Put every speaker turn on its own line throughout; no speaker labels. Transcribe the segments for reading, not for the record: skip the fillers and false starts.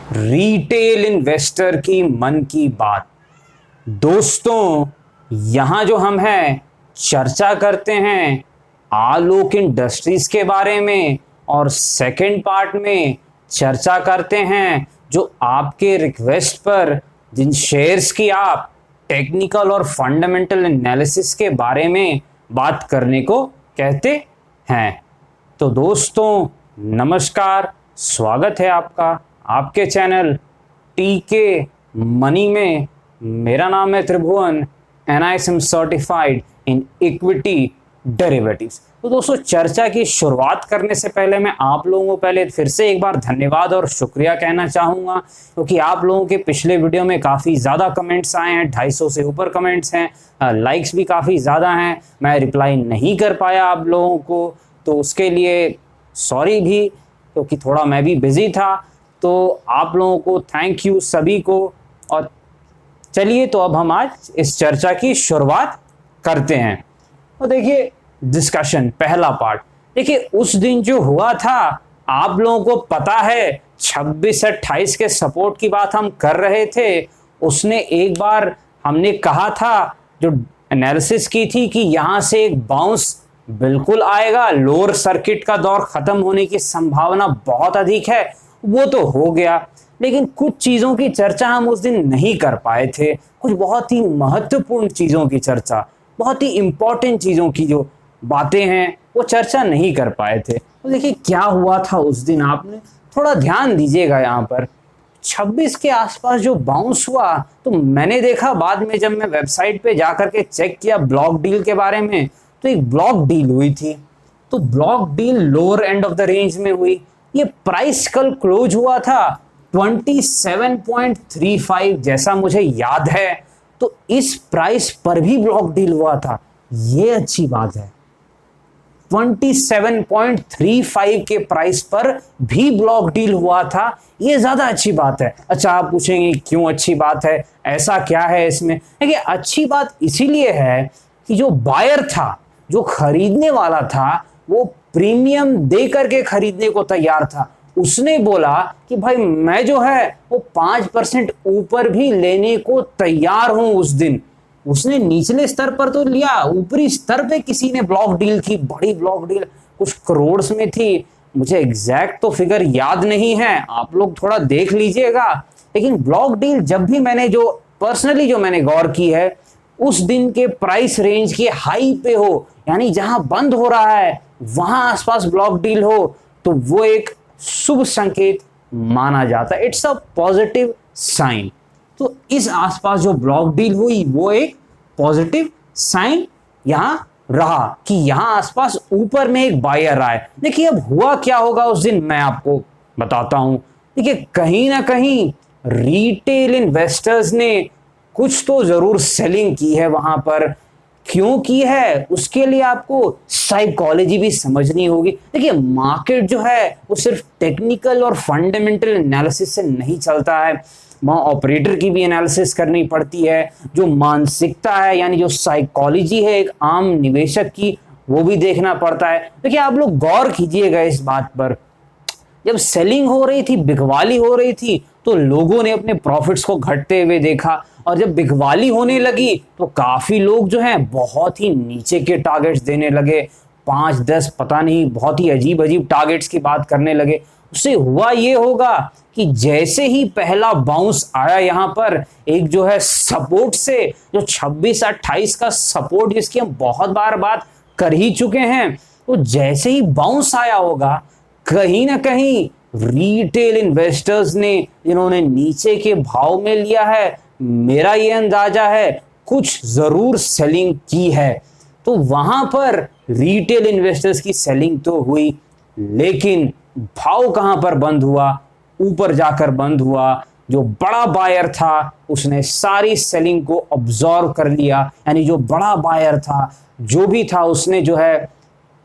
Retail investor की मन की बात। दोस्तों, यहां जो हम हैं चर्चा करते हैं आलोक इंडस्ट्रीज के बारे में और सेकंड पार्ट में चर्चा करते हैं जो आपके रिक्वेस्ट पर जिन शेयर्स की आप टेक्निकल और फंडामेंटल एनालिसिस के बारे में बात करने को कहते हैं। तो दोस्तों नमस्कार, स्वागत है आपका आपके चैनल टीके मनी में। मेरा नाम है Tribhuvan and I am certified in equity derivatives. तो दोस्तों, चर्चा की शुरुआत करने से पहले मैं आप लोगों को पहले फिर से एक बार धन्यवाद और शुक्रिया कहना चाहूँगा, क्योंकि आप लोगों के पिछले वीडियो में काफ़ी ज़्यादा कमेंट्स आए हैं, 250 से ऊपर कमेंट्स हैं, लाइक्स भी काफ़ी ज़्यादा हैं। मैं रिप्लाई नहीं कर पाया आप लोगों को, तो उसके लिए सॉरी भी, क्योंकि थोड़ा मैं भी बिजी था। तो आप लोगों को थैंक यू सभी को। और चलिए, तो अब हम आज इस चर्चा की शुरुआत करते हैं। तो देखिए, डिस्कशन पहला पार्ट। देखिए, उस दिन जो हुआ था आप लोगों को पता है 26-28 के सपोर्ट की बात हम कर रहे थे। उसने एक बार हमने कहा था, जो एनालिसिस की थी, कि यहाँ से एक बाउंस बिल्कुल आएगा, लोअर सर्किट का दौर खत्म होने की संभावना बहुत अधिक है। वो तो हो गया, लेकिन कुछ चीजों की चर्चा हम उस दिन नहीं कर पाए थे। कुछ बहुत ही महत्वपूर्ण चीजों की चर्चा, बहुत ही इंपॉर्टेंट चीजों की जो बातें हैं वो चर्चा नहीं कर पाए थे। तो देखिए क्या हुआ था उस दिन, आपने थोड़ा ध्यान दीजिएगा। यहाँ पर 26 के आसपास जो बाउंस हुआ, तो मैंने देखा बाद में जब मैं वेबसाइट पे जाकर के चेक किया ब्लॉक डील के बारे में, तो एक ब्लॉक डील हुई थी। तो block deal lower end of the range में हुई। ये प्राइस कल क्लोज हुआ था 27.35 जैसा मुझे याद है। तो इस प्राइस पर भी ब्लॉक डील हुआ था, ये अच्छी बात है। 27.35 के प्राइस पर भी ब्लॉक डील हुआ था, ये ज्यादा अच्छी बात है। अच्छा, आप पूछेंगे क्यों अच्छी बात है, ऐसा क्या है इसमें? देखिए, अच्छी बात इसीलिए है कि जो बायर था, जो खरीदने वाला था, वो प्रीमियम दे करके खरीदने को तैयार था। उसने बोला कि भाई मैं जो है वो 5% ऊपर भी लेने को तैयार हूं। उस दिन उसने निचले स्तर पर तो लिया, ऊपरी स्तर पे किसी ने ब्लॉक डील की, बड़ी ब्लॉक डील, कुछ करोड़ में थी। मुझे एग्जैक्ट तो फिगर याद नहीं है, आप लोग थोड़ा देख लीजिएगा। लेकिन ब्लॉक डील जब भी मैंने जो पर्सनली जो मैंने गौर की है, उस दिन के प्राइस रेंज के हाई पे हो, यानी जहां बंद हो रहा है वहां आसपास ब्लॉक डील हो, तो वो एक शुभ संकेत माना जाता है। It's a positive sign. तो इस आसपास जो ब्लॉक डील हुई वो एक पॉजिटिव साइन यहां रहा कि यहां आसपास ऊपर में एक बायर आए। देखिए, अब हुआ क्या होगा उस दिन मैं आपको बताता हूं। देखिए, कहीं ना कहीं रिटेल इन्वेस्टर्स ने कुछ तो जरूर सेलिंग की है वहां पर। क्यों की है, उसके लिए आपको साइकोलॉजी भी समझनी होगी। देखिए, मार्केट जो है वो सिर्फ टेक्निकल और फंडामेंटल एनालिसिस से नहीं चलता है, वहां ऑपरेटर की भी एनालिसिस करनी पड़ती है। जो मानसिकता है, यानी जो साइकोलॉजी है एक आम निवेशक की, वो भी देखना पड़ता है। देखिए, आप लोग गौर कीजिएगा इस बात पर। जब सेलिंग हो रही थी, बिकवाली हो रही थी, तो लोगों ने अपने प्रॉफिट्स को घटते हुए देखा। और जब बिकवाली होने लगी तो काफी लोग जो हैं बहुत ही नीचे के टारगेट्स देने लगे, 5-10 पता नहीं, बहुत ही अजीब अजीब टारगेट्स की बात करने लगे। उससे हुआ ये होगा कि जैसे ही पहला बाउंस आया यहाँ पर, एक जो है सपोर्ट से, जो 26-28 का सपोर्ट जिसकी हम बहुत बार बात कर ही चुके हैं, तो जैसे ही बाउंस आया होगा, कहीं ना कहीं रिटेल इन्वेस्टर्स ने, जिन्होंने नीचे के भाव में लिया है, मेरा ये अंदाजा है कुछ जरूर सेलिंग की है। तो वहां पर रिटेल इन्वेस्टर्स की सेलिंग तो हुई, लेकिन भाव कहां पर बंद हुआ? ऊपर जाकर बंद हुआ। जो बड़ा बायर था उसने सारी सेलिंग को ऑब्जॉर्व कर लिया, यानी जो बड़ा बायर था, जो भी था, उसने जो है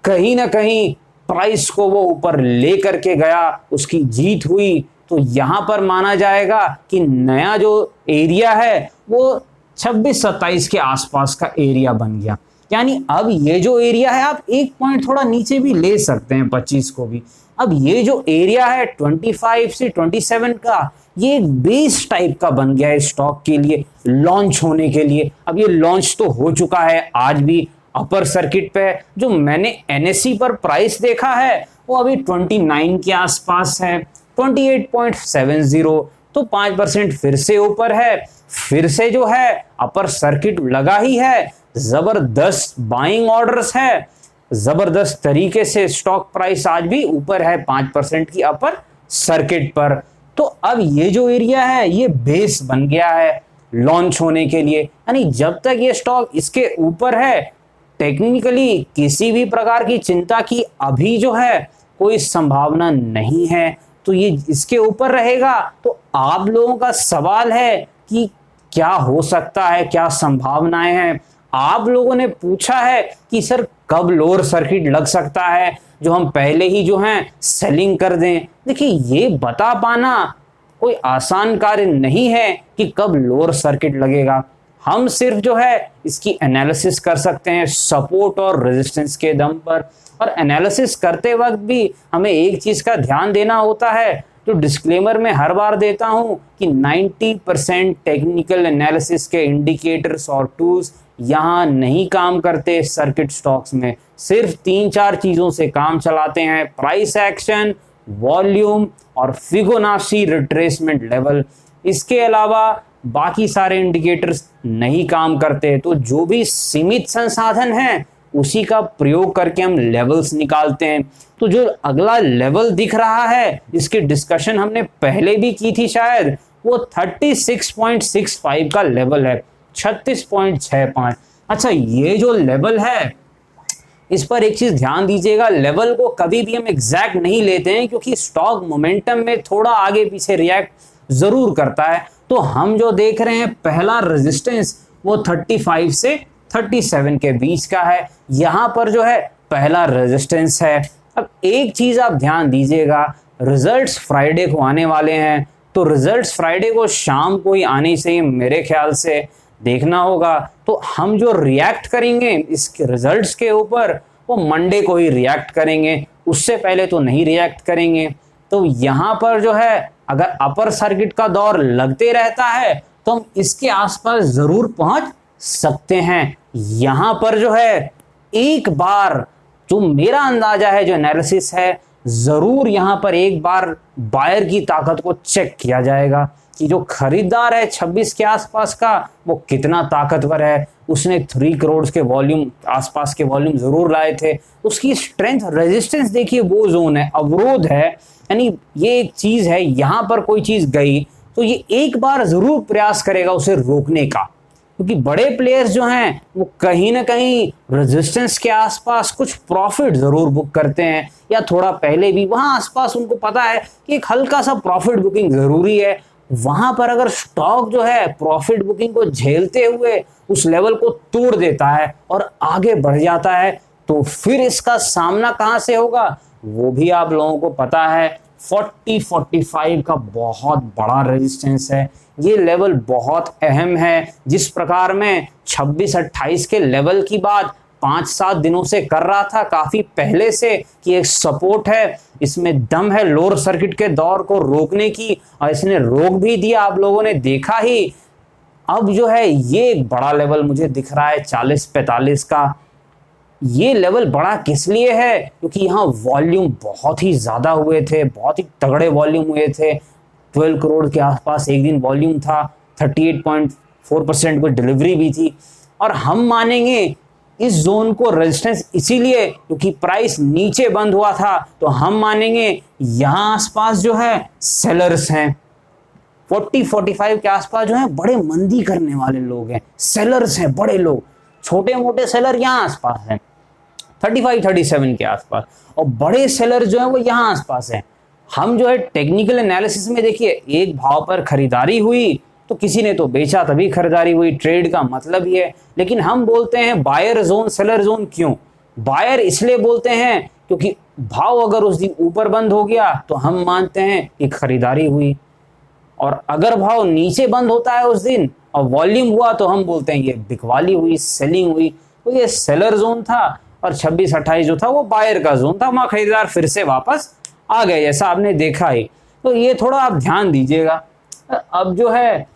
कहीं ना कहीं प्राइस को वो ऊपर ले करके गया, उसकी जीत हुई। तो यहां पर माना जाएगा कि नया जो एरिया है वो 26-27 के आसपास का एरिया बन गया। यानी अब ये जो एरिया है, आप एक पॉइंट थोड़ा नीचे भी ले सकते हैं, 25 को भी। अब ये जो एरिया है 25 से 27 का, ये एक बेस टाइप का बन गया है स्टॉक के लिए लॉन्च होने के लिए। अब ये लॉन्च तो हो चुका है, आज भी अपर सर्किट पे है। जो मैंने एनएससी पर प्राइस देखा है वो अभी 29 के आसपास है, 28.70, तो 5% फिर से ऊपर है। फिर से जो है अपर सर्किट लगा ही है, जबरदस्त बाइंग ऑर्डर्स है, जबरदस्त तरीके से स्टॉक प्राइस आज भी ऊपर है 5% की अपर सर्किट पर। तो अब ये जो एरिया है ये बेस बन गया है लॉन्च होने के लिए, यानी जब तक ये स्टॉक इसके ऊपर है टेक्निकली किसी भी प्रकार की चिंता की अभी जो है कोई संभावना नहीं है। तो ये इसके ऊपर रहेगा। तो आप लोगों का सवाल है कि क्या हो सकता है, क्या संभावनाएं हैं। आप लोगों ने पूछा है कि सर कब लोअर सर्किट लग सकता है जो हम पहले ही जो है सेलिंग कर दें। देखिए ये बता पाना कोई आसान कार्य नहीं है कि कब लोअर सर्किट लगेगा। हम सिर्फ जो है इसकी एनालिसिस कर सकते हैं सपोर्ट और रेजिस्टेंस के दम पर। और एनालिसिस करते वक्त भी हमें एक चीज का ध्यान देना होता है, जो डिस्क्लेमर में हर बार देता हूं कि 90% टेक्निकल एनालिसिस के इंडिकेटर्स और टूल्स यहां नहीं काम करते सर्किट स्टॉक्स में। सिर्फ 3-4 चीजों से काम चलाते हैं, प्राइस एक्शन, वॉल्यूम और फिबोनाची रिट्रेसमेंट लेवल। इसके अलावा बाकी सारे इंडिकेटर्स नहीं काम करते। तो जो भी सीमित संसाधन हैं उसी का प्रयोग करके हम लेवल्स निकालते हैं। तो जो अगला लेवल दिख रहा है जिसकी डिस्कशन हमने पहले भी की थी शायद, वो 36.65 का लेवल है, 36.65। अच्छा ये जो लेवल है इस पर एक चीज ध्यान दीजिएगा, लेवल को कभी भी हम एग्जैक्ट नहीं लेते हैं क्योंकि स्टॉक मोमेंटम में थोड़ा आगे पीछे रिएक्ट जरूर करता है। तो हम जो देख रहे हैं पहला रेजिस्टेंस वो 35 से 37 के बीच का है, यहां पर जो है पहला रेजिस्टेंस है। अब एक चीज आप ध्यान दीजिएगा, रिजल्ट्स फ्राइडे को आने वाले हैं, तो रिजल्ट्स फ्राइडे को शाम को ही आने से ही मेरे ख्याल से देखना होगा। तो हम जो रिएक्ट करेंगे इस रिजल्ट्स के ऊपर वो मंडे को ही रिएक्ट करेंगे, उससे पहले तो नहीं रिएक्ट करेंगे। तो यहां पर जो है अगर अपर सर्किट का दौर लगते रहता है तो हम इसके आसपास जरूर पहुंच सकते हैं। यहां पर जो है एक बार जो मेरा अंदाजा है, जो एनालिसिस है, जरूर यहां पर एक बार बायर की ताकत को चेक किया जाएगा कि जो खरीदार है 26 के आसपास का वो कितना ताकतवर है। उसने 3 करोड़ के वॉल्यूम आसपास के वॉल्यूम जरूर लाए थे। उसकी स्ट्रेंथ रेजिस्टेंस देखिए वो जोन है, अवरोध है, यानी ये एक चीज है, यहां पर कोई चीज गई तो ये एक बार जरूर प्रयास करेगा उसे रोकने का, क्योंकि बड़े प्लेयर्स जो हैं वो कहीं ना कहीं रेजिस्टेंस के आसपास कुछ प्रॉफिट जरूर बुक करते हैं, या थोड़ा पहले भी वहां आसपास उनको पता है कि एक हल्का सा प्रॉफिट बुकिंग जरूरी है। वहां पर अगर स्टॉक जो है प्रॉफिट बुकिंग को झेलते हुए उस लेवल को तोड़ देता है और आगे बढ़ जाता है तो फिर इसका सामना कहां से होगा वो भी आप लोगों को पता है। 40-45 का बहुत बड़ा रेजिस्टेंस है, ये लेवल बहुत अहम है। जिस प्रकार में 26-28 के लेवल की बात 5-7 दिनों से कर रहा था काफी पहले से कि एक सपोर्ट है, इसमें दम है लोअर सर्किट के दौर को रोकने की, और इसने रोक भी दिया, आप लोगों ने देखा ही। अब जो है ये एक बड़ा लेवल मुझे दिख रहा है 40-45 का। ये लेवल बड़ा किस लिए है? क्योंकि यहाँ वॉल्यूम बहुत ही ज्यादा हुए थे, बहुत ही तगड़े वॉल्यूम हुए थे। 12 करोड़ के आसपास एक दिन वॉल्यूम था, 38.4% को डिलीवरी भी थी। और हम मानेंगे इस जोन को रेजिस्टेंस इसीलिए क्योंकि प्राइस नीचे बंद हुआ था, तो हम मानेंगे यहां आसपास जो है सेलर्स हैं। 40-45 के आसपास जो है बड़े मंदी करने वाले लोग हैं, सेलर्स हैं बड़े लोग। छोटे मोटे सेलर यहाँ आसपास हैं 35-37 के आसपास, और बड़े सेलर जो है वो यहाँ आसपास हैं। हम जो है टेक्निकल एनालिसिस में देखिए एक भाव पर खरीदारी हुई तो किसी ने तो बेचा तभी खरीदारी हुई, ट्रेड का मतलब ही है। लेकिन हम बोलते हैं बायर जोन सेलर जोन, क्यों? बायर इसलिए बोलते हैं क्योंकि भाव अगर उस दिन ऊपर बंद हो गया तो हम मानते हैं कि खरीदारी हुई, और अगर भाव नीचे बंद होता है उस दिन और वॉल्यूम हुआ तो हम बोलते हैं ये बिकवाली हुई, सेलिंग हुई। तो ये सेलर जोन था और 26-28 जो था वो बायर का जोन था, वहां खरीदार फिर से वापस आ गए, जैसा आपने देखा ही। तो ये थोड़ा आप ध्यान दीजिएगा। अब जो है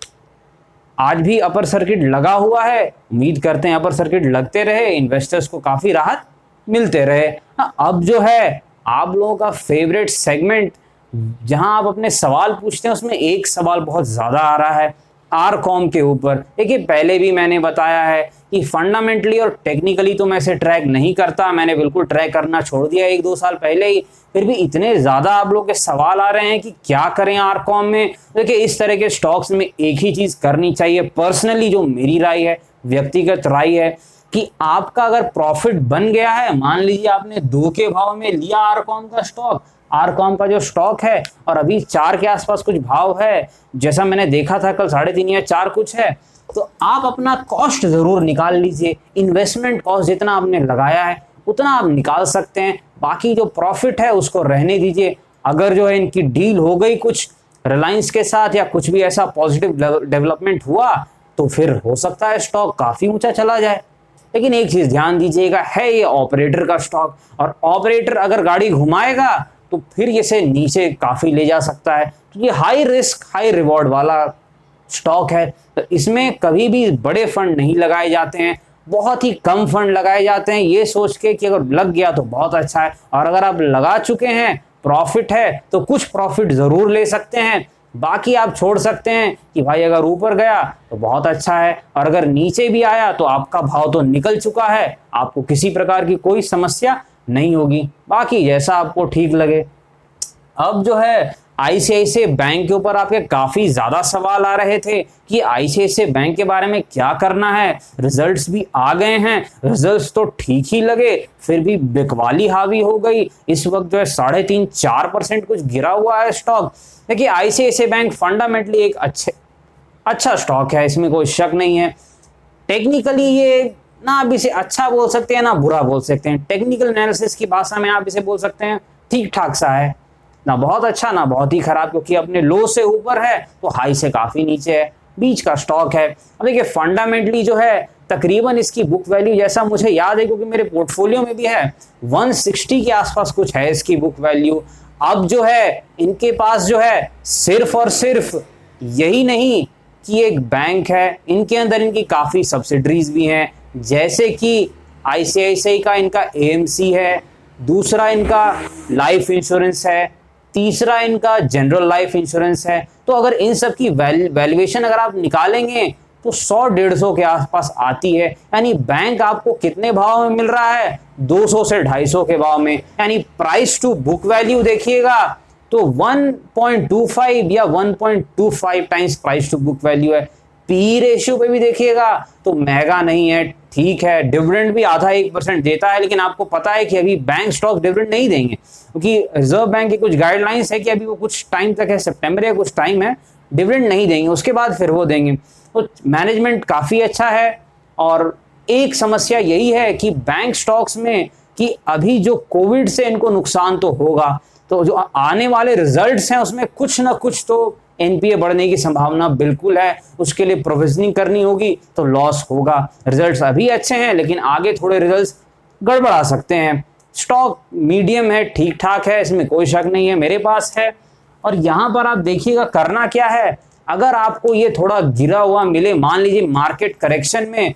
आज भी अपर सर्किट लगा हुआ है, उम्मीद करते हैं अपर सर्किट लगते रहे, इन्वेस्टर्स को काफी राहत मिलते रहे। अब जो है आप लोगों का फेवरेट सेगमेंट जहां आप अपने सवाल पूछते हैं, उसमें एक सवाल बहुत ज्यादा आ रहा है आरकॉम के ऊपर। देखिए पहले भी मैंने बताया है कि फंडामेंटली और टेक्निकली तो मैं इसे ट्रैक नहीं करता, मैंने बिल्कुल ट्रैक करना छोड़ दिया 1-2 साल पहले ही। फिर भी इतने ज्यादा आप लोग के सवाल आ रहे हैं कि क्या करें आरकॉम में। देखिए इस तरह के स्टॉक्स में एक ही चीज करनी चाहिए, पर्सनली जो मेरी राय है, व्यक्तिगत राय है, कि आपका अगर प्रॉफिट बन गया है, मान लीजिए आपने 2 के भाव में लिया आरकॉम का स्टॉक, आरकॉम का जो स्टॉक है और अभी 4 के आसपास कुछ भाव है, जैसा मैंने देखा था कल 3.5 या 4 कुछ है, तो आप अपना कॉस्ट जरूर निकाल लीजिए। इन्वेस्टमेंट कॉस्ट जितना आपने लगाया है उतना आप निकाल सकते हैं, बाकी जो प्रॉफिट है उसको रहने दीजिए। अगर जो है इनकी डील हो गई कुछ रिलायंस के साथ या कुछ भी ऐसा पॉजिटिव डेवलपमेंट हुआ, तो फिर हो सकता है स्टॉक काफी ऊंचा चला जाए। लेकिन एक चीज ध्यान दीजिएगा, है ये ऑपरेटर का स्टॉक, और ऑपरेटर अगर गाड़ी घुमाएगा तो फिर इसे नीचे काफी ले जा सकता है, क्योंकि हाई रिस्क हाई रिवॉर्ड वाला स्टॉक है। तो इसमें कभी भी बड़े फंड नहीं लगाए जाते हैं, बहुत ही कम फंड लगाए जाते हैं, ये सोच के कि अगर लग गया तो बहुत अच्छा है, और अगर आप लगा चुके हैं, प्रॉफिट है, तो कुछ प्रॉफिट जरूर ले सकते हैं, बाकी आप छोड़ सकते हैं कि भाई अगर ऊपर गया तो बहुत अच्छा है, और अगर नीचे भी आया तो आपका भाव तो निकल चुका है, आपको किसी प्रकार की कोई समस्या नहीं होगी। बाकी जैसा आपको ठीक लगे। अब जो है आईसीआईसीआई बैंक के ऊपर आपके काफी ज्यादा सवाल आ रहे थे कि आईसीआईसीआई बैंक के बारे में क्या करना है। रिजल्ट्स भी आ गए हैं, रिजल्ट्स तो ठीक ही लगे, फिर भी बिकवाली हावी हो गई। इस वक्त जो है 3.5-4% कुछ गिरा हुआ है स्टॉक। देखिए आईसीआईसीआई बैंक फंडामेंटली एक अच्छा स्टॉक है, इसमें कोई शक नहीं है। टेक्निकली ये ना आप इसे अच्छा बोल सकते हैं ना बुरा बोल सकते हैं, टेक्निकल एनालिसिस की भाषा में आप इसे बोल सकते हैं ठीक ठाक सा है, ना बहुत अच्छा ना बहुत ही खराब, क्योंकि अपने लो से ऊपर है तो हाई से काफी नीचे है, बीच का स्टॉक है। अब देखिए फंडामेंटली जो है तकरीबन इसकी बुक वैल्यू, जैसा मुझे याद है क्योंकि मेरे पोर्टफोलियो में भी है, 160 के आसपास कुछ है इसकी बुक वैल्यू। अब जो है इनके पास जो है सिर्फ और सिर्फ यही नहीं कि एक बैंक है, इनके अंदर इनकी काफी सब्सिडरीज भी हैं, जैसे कि आईसीआईसीआई का इनका एएमसी है, दूसरा इनका लाइफ इंश्योरेंस है, तीसरा इनका जनरल लाइफ इंश्योरेंस है। तो अगर इन सब की वैल्यूएशन अगर आप निकालेंगे तो 100-150 के आसपास आती है, यानी बैंक आपको कितने भाव में मिल रहा है, 200 से 250 के भाव में, यानी प्राइस टू बुक वैल्यू देखिएगा तो 1.25 या 1.25 times price to book value है। पी रेशियो पे भी देखिएगा तो महंगा नहीं है, ठीक है। डिविडेंड भी आधा 1% देता है, लेकिन आपको पता है कि अभी बैंक स्टॉक डिविडेंड नहीं देंगे, क्योंकि रिजर्व बैंक की कुछ गाइडलाइंस है कि अभी वो कुछ टाइम तक है, सितंबर या कुछ टाइम है, डिविडेंड नहीं देंगे, उसके बाद फिर वो देंगे। तो मैनेजमेंट काफी अच्छा है। और एक समस्या यही है कि बैंक स्टॉक्स में कि अभी जो कोविड से इनको नुकसान तो होगा, तो जो आने वाले रिजल्ट्स हैं उसमें कुछ ना कुछ तो एनपीए बढ़ने की संभावना बिल्कुल है, उसके लिए प्रोविजनिंग करनी होगी तो लॉस होगा। रिजल्ट्स अभी अच्छे हैं लेकिन आगे थोड़े रिजल्ट्स गड़बड़ा सकते हैं। स्टॉक मीडियम है, ठीक ठाक है, इसमें कोई शक नहीं है, मेरे पास है। और यहां पर आप देखिएगा करना क्या है, अगर आपको ये थोड़ा गिरा हुआ मिले, मान लीजिए मार्केट करेक्शन में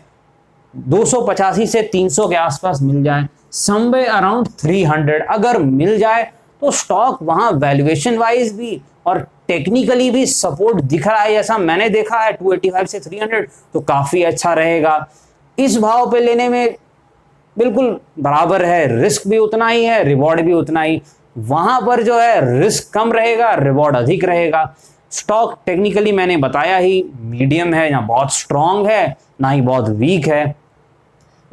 285 से 300 के आसपास मिल जाए, समवेयर अराउंड 300 अगर मिल जाए, तो स्टॉक वहां वैल्यूएशन वाइज भी और टेक्निकली भी सपोर्ट दिख रहा है, जैसा मैंने देखा है 285 से 300, तो काफी अच्छा रहेगा। इस भाव पे लेने में बिल्कुल बराबर है, रिस्क भी उतना ही है, रिवॉर्ड भी उतना ही। वहां पर जो है रिस्क कम रहेगा, रिवॉर्ड अधिक रहेगा। स्टॉक टेक्निकली मैंने बताया ही मीडियम है, ना बहुत स्ट्रांग है ना ही बहुत वीक है,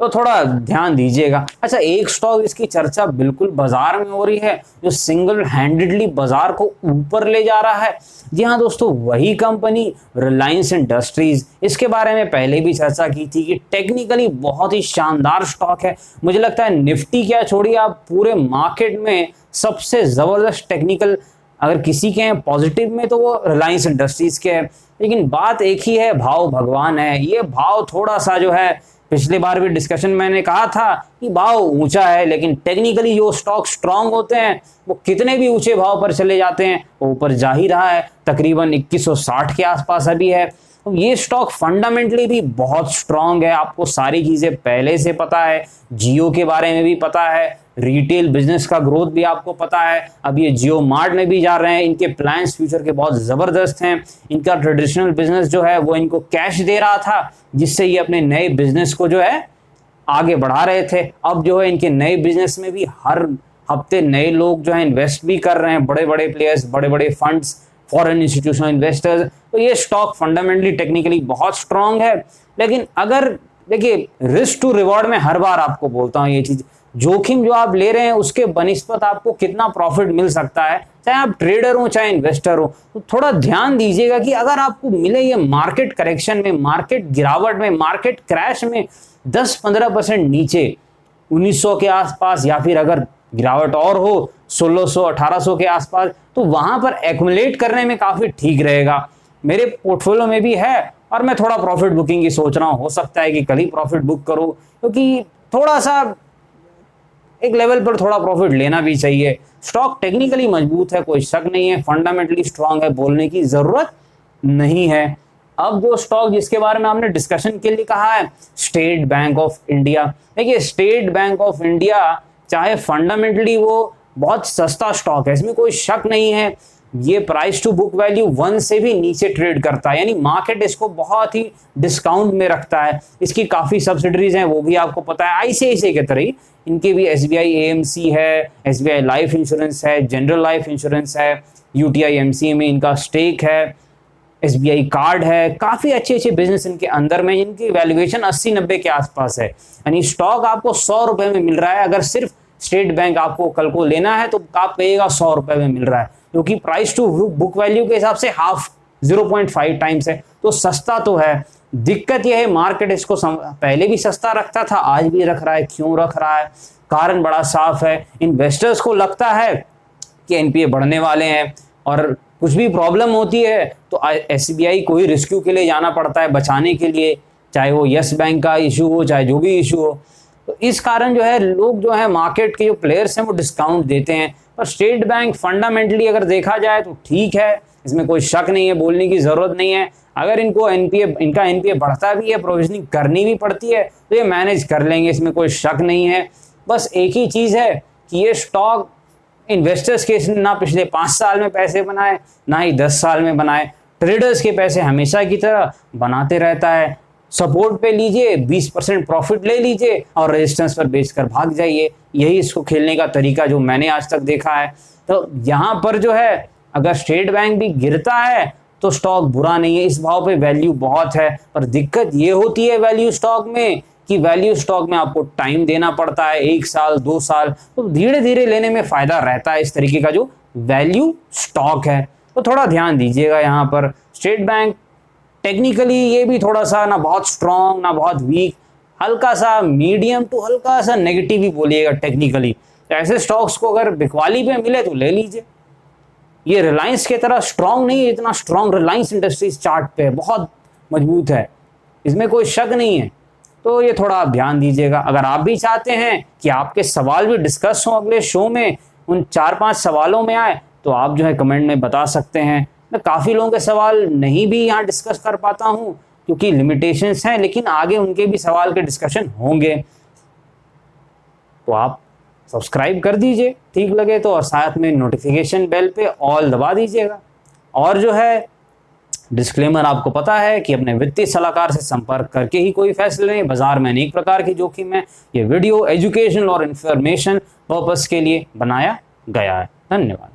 तो थोड़ा ध्यान दीजिएगा। अच्छा, एक स्टॉक इसकी चर्चा बिल्कुल बाजार में हो रही है जो सिंगल हैंडेडली बाजार को ऊपर ले जा रहा है। जी हाँ दोस्तों, वही कंपनी रिलायंस इंडस्ट्रीज, इसके बारे में पहले भी चर्चा की थी कि टेक्निकली बहुत ही शानदार स्टॉक है। मुझे लगता है निफ्टी क्या छोड़िए, आप पूरे मार्केट में सबसे जबरदस्त टेक्निकल अगर किसी के हैं पॉजिटिव में तो वो रिलायंस इंडस्ट्रीज के हैं। लेकिन बात एक ही है, भाव भगवान है। ये भाव थोड़ा सा जो है पिछली बार भी डिस्कशन मैंने कहा था कि भाव ऊंचा है, लेकिन टेक्निकली जो स्टॉक स्ट्रांग होते हैं वो कितने भी ऊंचे भाव पर चले जाते हैं वो ऊपर जा ही रहा है, तकरीबन 2160 के आसपास अभी है। तो ये स्टॉक फंडामेंटली भी बहुत स्ट्रांग है, आपको सारी चीजें पहले से पता है, जियो के बारे में भी पता है, रिटेल बिजनेस का ग्रोथ भी आपको पता है, अब ये जियो मार्ट में भी जा रहे हैं, इनके प्लान्स फ्यूचर के बहुत ज़बरदस्त हैं। इनका ट्रेडिशनल बिजनेस जो है वो इनको कैश दे रहा था, जिससे ये अपने नए बिजनेस को जो है आगे बढ़ा रहे थे। अब जो है इनके नए बिजनेस में भी हर हफ्ते नए लोग जो है इन्वेस्ट भी कर रहे हैं, बड़े बड़े प्लेयर्स, बड़े बड़े फंड्स, फॉरेन इंस्टीट्यूशनल इन्वेस्टर्स। तो ये स्टॉक फंडामेंटली टेक्निकली बहुत स्ट्रांग है। लेकिन अगर देखिए, रिस्क टू रिवॉर्ड में हर बार आपको बोलता हूँ ये चीज, जोखिम जो आप ले रहे हैं उसके बनिस्पत आपको कितना प्रॉफिट मिल सकता है, चाहे आप ट्रेडर हो चाहे इन्वेस्टर हो, तो थोड़ा ध्यान दीजिएगा कि अगर आपको मिले ये मार्केट करेक्शन में, मार्केट गिरावट में, मार्केट क्रैश में 10-15% नीचे 1900 के आसपास, या फिर अगर गिरावट और हो 1600-1800 के आसपास, तो वहां पर एक्युमुलेट करने में काफी ठीक रहेगा। मेरे पोर्टफोलियो में भी है और मैं थोड़ा प्रॉफिट बुकिंग की सोच रहा हूं, हो सकता है कि कल ही प्रॉफिट बुक करूं, क्योंकि थोड़ा सा एक लेवल पर थोड़ा प्रॉफिट लेना भी चाहिए। स्टॉक टेक्निकली मजबूत है, कोई शक नहीं है, फंडामेंटली स्ट्रांग है, बोलने की जरूरत नहीं है। अब जो स्टॉक जिसके बारे में हमने डिस्कशन के लिए कहा है, स्टेट बैंक ऑफ इंडिया। देखिए, स्टेट बैंक ऑफ इंडिया चाहे फंडामेंटली वो बहुत सस्ता स्टॉक है, इसमें कोई शक नहीं है, ये प्राइस टू बुक वैल्यू 1 से भी नीचे ट्रेड करता है, यानी मार्केट इसको बहुत ही डिस्काउंट में रखता है। इसकी काफी सब्सिडरीज हैं, वो भी आपको पता है, आईसीआईसीआई के तरह ही इनके भी एसबीआई एएमसी है, एसबीआई लाइफ इंश्योरेंस है, जनरल लाइफ इंश्योरेंस है, यूटीआई एमसीए में इनका स्टेक है, एसबीआई कार्ड है, काफी अच्छे अच्छे बिजनेस इनके अंदर में, इनकी वैल्यूएशन 80-90 के आसपास है। यानी स्टॉक आपको 100 रुपए में मिल रहा है, अगर सिर्फ स्टेट बैंक आपको कल को लेना है तो आप पेगा 100 रुपए में मिल रहा है, क्योंकि प्राइस टू बुक वैल्यू के हिसाब से हाफ 0.5 टाइम्स है, तो सस्ता तो है। दिक्कत यह है मार्केट इसको पहले भी सस्ता रखता था, आज भी रख रहा है। क्यों रख रहा है? कारण बड़ा साफ है, इन्वेस्टर्स को लगता है कि एनपीए बढ़ने वाले हैं और कुछ भी प्रॉब्लम होती है तो एसबीआई को ही रेस्क्यू के लिए जाना पड़ता है बचाने के लिए, चाहे वो यस बैंक का इशू हो चाहे जो भी इशू हो। तो इस कारण जो है लोग जो है मार्केट के जो प्लेयर्स हैं वो डिस्काउंट देते हैं। पर स्टेट बैंक फंडामेंटली अगर देखा जाए तो ठीक है, इसमें कोई शक नहीं है, बोलने की जरूरत नहीं है। अगर इनको इनका एनपीए बढ़ता भी है, प्रोविजनिंग करनी भी पड़ती है, तो ये मैनेज कर लेंगे, इसमें कोई शक नहीं है। बस एक ही चीज है कि ये स्टॉक इन्वेस्टर्स के ना पिछले 5 साल में पैसे बनाए, ना ही 10 साल में बनाए, ट्रेडर्स के पैसे हमेशा की तरह बनाते रहता है। सपोर्ट पे लीजिए, 20% प्रॉफिट ले लीजिए और रेजिस्टेंस पर बेचकर भाग जाइए, यही इसको खेलने का तरीका जो मैंने आज तक देखा है। तो यहाँ पर जो है अगर स्टेट बैंक भी गिरता है तो स्टॉक बुरा नहीं है, इस भाव पे वैल्यू बहुत है। पर दिक्कत ये होती है वैल्यू स्टॉक में कि वैल्यू स्टॉक में आपको टाइम देना पड़ता है, 1 साल 2 साल, तो धीरे धीरे लेने में फायदा रहता है इस तरीके का जो वैल्यू स्टॉक है। तो थोड़ा ध्यान दीजिएगा यहाँ पर। स्टेट बैंक टेक्निकली ये भी थोड़ा सा ना बहुत स्ट्रॉन्ग ना बहुत वीक, हल्का सा मीडियम टू हल्का सा नेगेटिव ही बोलिएगा टेक्निकली। तो ऐसे स्टॉक्स को अगर बिकवाली पे मिले तो ले लीजिए। ये रिलायंस की तरह स्ट्रॉन्ग नहीं है, इतना स्ट्रॉन्ग रिलायंस इंडस्ट्रीज चार्ट पे बहुत मजबूत है, इसमें कोई शक नहीं है। तो ये थोड़ा आप ध्यान दीजिएगा। अगर आप भी चाहते हैं कि आपके सवाल भी डिस्कस हो अगले शो में, उन 4-5 सवालों में आए, तो आप जो है कमेंट में बता सकते हैं। मैं काफ़ी लोगों के सवाल नहीं भी यहाँ डिस्कस कर पाता हूँ क्योंकि लिमिटेशंस हैं, लेकिन आगे उनके भी सवाल के डिस्कशन होंगे। तो आप सब्सक्राइब कर दीजिए ठीक लगे तो, और साथ में नोटिफिकेशन बेल पे ऑल दबा दीजिएगा। और जो है डिस्क्लेमर आपको पता है कि अपने वित्तीय सलाहकार से संपर्क करके ही कोई फैसले लें, बाजार में अनेक प्रकार की जोखिम है। ये वीडियो एजुकेशनल और इंफॉर्मेशन पर्पस के लिए बनाया गया है। धन्यवाद।